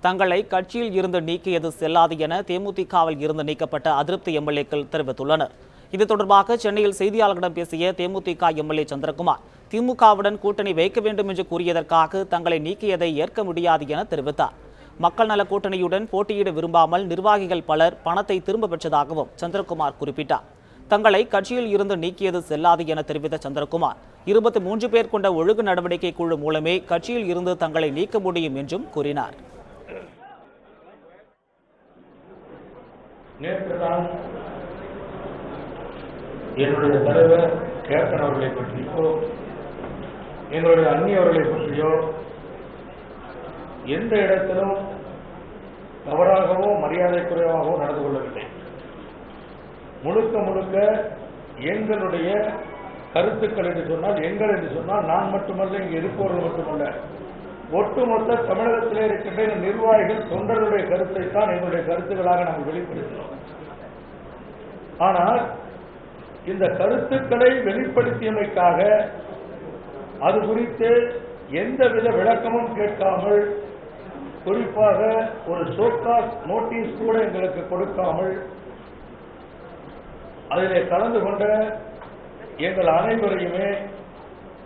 தங்களை கட்சியில் இருந்து நீக்கியது செல்லாது என தேமுதிகவில் இருந்து நீக்கப்பட்ட அதிருப்தி எம்எல்ஏக்கள் தெரிவித்துள்ளனர். இது தொடர்பாக சென்னையில் செய்தியாளர்களிடம் பேசிய தேமுதிக எம்எல்ஏ சந்திரகுமார், திமுகவுடன் கூட்டணி வைக்க வேண்டும் என்று கூறியதற்காக தங்களை நீக்கியதை ஏற்க முடியாது என தெரிவித்தார். மக்கள் நல கூட்டணியுடன் போட்டியிட விரும்பாமல் நிர்வாகிகள் பலர் பணத்தை திரும்ப பெற்றதாகவும் சந்திரகுமார் குறிப்பிட்டார். தங்களை கட்சியில் இருந்து நீக்கியது செல்லாது என தெரிவித்த சந்திரகுமார், 23 பேர் கொண்ட ஒழுங்கு நடவடிக்கை குழு மூலமே கட்சியில் இருந்து தங்களை நீக்க முடியும் என்றும் கூறினார். நேற்றுதான் என்னுடைய தலைவர் கேப்டன் அவர்களை பற்றியோ என்னுடைய அந்நியவர்களை பற்றியோ எந்த இடத்திலும் தவறாகவோ மரியாதை குறைவாகவோ நடந்து கொள்ளவில்லை. முழுக்க முழுக்க எங்களுடைய கருத்துக்கள் என்று சொன்னால், எங்கள் என்று சொன்னால் நான் மட்டுமல்ல, இங்கு இருப்பவர்கள் மட்டுமல்ல, ஒட்டுமொத்த தமிழகத்திலே இருக்கின்ற நிர்வாகிகள் தொண்டர்களுடைய கருத்தை தான் எங்களுடைய கருத்துக்களாக நாங்கள் வெளிப்படுத்தினோம். ஆனால் இந்த கருத்துக்களை வெளிப்படுத்தியமைக்காக அது குறித்து எந்தவித விளக்கமும் கேட்காமல், குறிப்பாக ஒரு ஷோகாஸ் நோட்டீஸ் கூட எங்களுக்கு கொடுக்காமல், அதிலே கலந்து கொண்ட எங்கள் அனைவரையுமே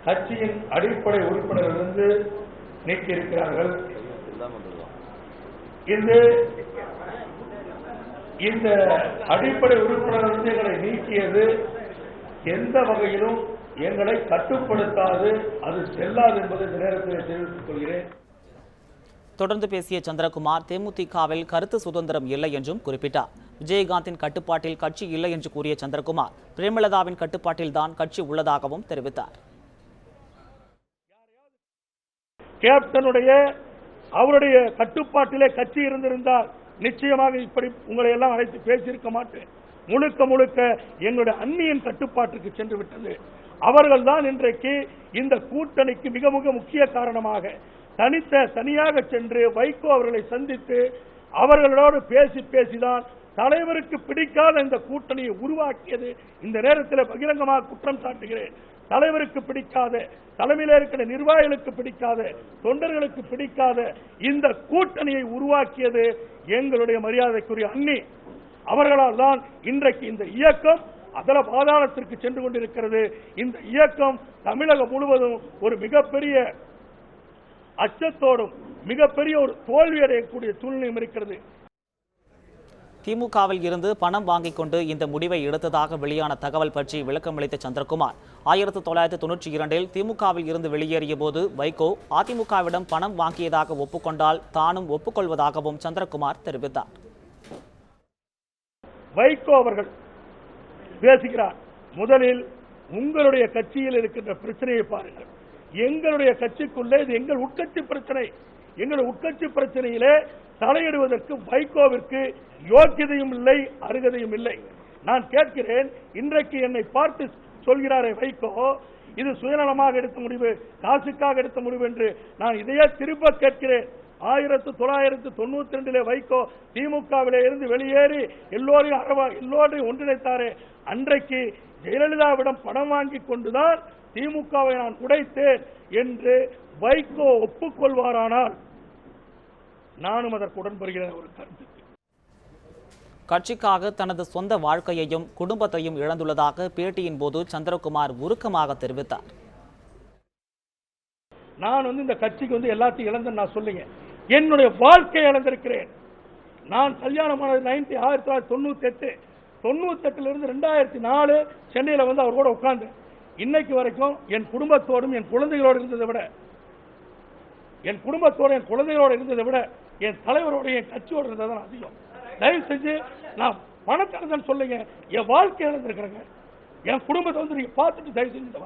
கட்சியின் அடிப்படை உறுப்பினரிலிருந்து நீக்கியிருக்கிறார்கள். இந்த அடிப்படை உறுப்பினரிலிருந்து எங்களை நீக்கியது எந்த வகையிலும் எங்களை கட்டுப்படுத்தாது, அது செல்லாது என்பதை இந்த நேரத்தில் தெரிவித்துக் கொள்கிறேன். தொடர்ந்து பேசிய சந்திரகுமார், தேமுதிகவில் கருத்து சுதந்திரம் இல்லை என்றும் குறிப்பிட்டார். விஜயகாந்தின் கட்டுப்பாட்டில் கட்சி இல்லை என்று கூறிய சந்திரகுமார், பிரேமலதாவின் கட்டுப்பாட்டில் தான் கட்சி உள்ளதாகவும் தெரிவித்தார். கேப்டனுடைய அவருடைய கட்டுப்பாட்டிலே கட்சி இருந்திருந்தால் நிச்சயமாக இப்படி உங்களை எல்லாம் அழைத்து பேசியிருக்க மாட்டேன். முழுக்க முழுக்க எங்களுடைய அந்நியன் கட்டுப்பாட்டுக்கு சென்று விட்டது. அவர்கள் தான் இன்றைக்கு இந்த கூட்டணிக்கு மிக மிக முக்கிய காரணமாக தனியாக சென்று வைகோ அவர்களை சந்தித்து அவர்களோடு பேசிதான் தலைவருக்கு பிடிக்காத இந்த கூட்டணியை உருவாக்கியது. இந்த நேரத்தில் பகிரங்கமாக குற்றம் சாட்டுகிறேன். தலைவருக்கு பிடிக்காத, தலைமையில் இருக்கிற நிர்வாகிகளுக்கு பிடிக்காத, தொண்டர்களுக்கு பிடிக்காத இந்த கூட்டணியை உருவாக்கியது எங்களுடைய மரியாதைக்குரிய அண்ணி. அவர்களால் தான் இன்றைக்கு இந்த இயக்கம் அதல பாதாளத்திற்கு சென்று கொண்டிருக்கிறது. இந்த இயக்கம் தமிழகம் முழுவதும் ஒரு மிகப்பெரிய அச்சத்தோடும் மிகப்பெரிய ஒரு தோல்வி அடையக்கூடிய சூழ்நிலையும் இருக்கிறது. திமுகவில் இருந்து பணம் வாங்கிக் கொண்டு இந்த முடிவை எடுத்ததாக வெளியான தகவல் பற்றி விளக்கமளித்த சந்திரகுமார், 1992 திமுகவில் இருந்து வெளியேறிய போது வைகோ அதிமுகவிடம் பணம் வாங்கியதாக ஒப்புக்கொண்டால் தானும் ஒப்புக்கொள்வதாகவும் சந்திரகுமார் தெரிவித்தார். வைகோ அவர்கள் பேசுகிறார், முதலில் உங்களுடைய கட்சியில் இருக்கின்ற பிரச்சனையை பாருங்கள். எங்களுடைய கட்சிக்குள்ளே இது எங்கள் உட்கட்சி பிரச்சனை. எங்களுடைய உட்கட்சி பிரச்சனையிலே தலையிடுவதற்கு வைகோவிற்கு யோக்கியதையும் இல்லை, அருகதையும் இல்லை. நான் கேட்கிறேன், இன்றைக்கு என்னை பார்த்து சொல்கிறாரே வைகோ, இது சுயநலமாக எடுத்த முடிவு, காசுக்காக எடுத்த முடிவு என்று நான் இதையே திரும்ப கேட்கிறேன். 1992 வைகோ திமுகவிலே இருந்து வெளியேறி எல்லோரையும் ஒன்றிணைத்தாரே, அன்றைக்கு ஜெயலலிதாவிடம் பணம் வாங்கி கொண்டுதான் திமுகவை நான் உடைத்தேன் என்று வைகோ ஒப்புக்கொள்வாரானால் நானும் அதற்கு உடன்படுகிறேன். ஒரு கருத்து, கட்சிக்காக தனது சொந்த வாழ்க்கையையும் குடும்பத்தையும் இழந்துள்ளதாக பேட்டியின் போது சந்திரகுமார் உருக்கமாக தெரிவித்தார். நான் இந்த கட்சிக்கு எல்லாத்தையும் இழந்தேன் நான் சொல்லுங்க, என்னுடைய வாழ்க்கையை இழந்திருக்கிறேன். நான் கல்யாணமானது 1998, 98 இருந்து 2004 சென்னையில் அவர் கூட உட்கார்ந்து இன்னைக்கு வரைக்கும் என் குடும்பத்தோடும் என் குழந்தைகளோடு இருந்ததை விட, என் குடும்பத்தோடு என் குழந்தைகளோடு இருந்ததை விட என் தலைவரோட என் கட்சியோடு இருந்ததான் அதிகம். தயவு செஞ்சு நான் பணத்தை இழந்தேன்னு சொல்லுங்க, என் வாழ்க்கை இழந்திருக்கிறேங்க. என் குடும்பத்தை நீங்க பார்த்துட்டு தயவு செஞ்சு இந்த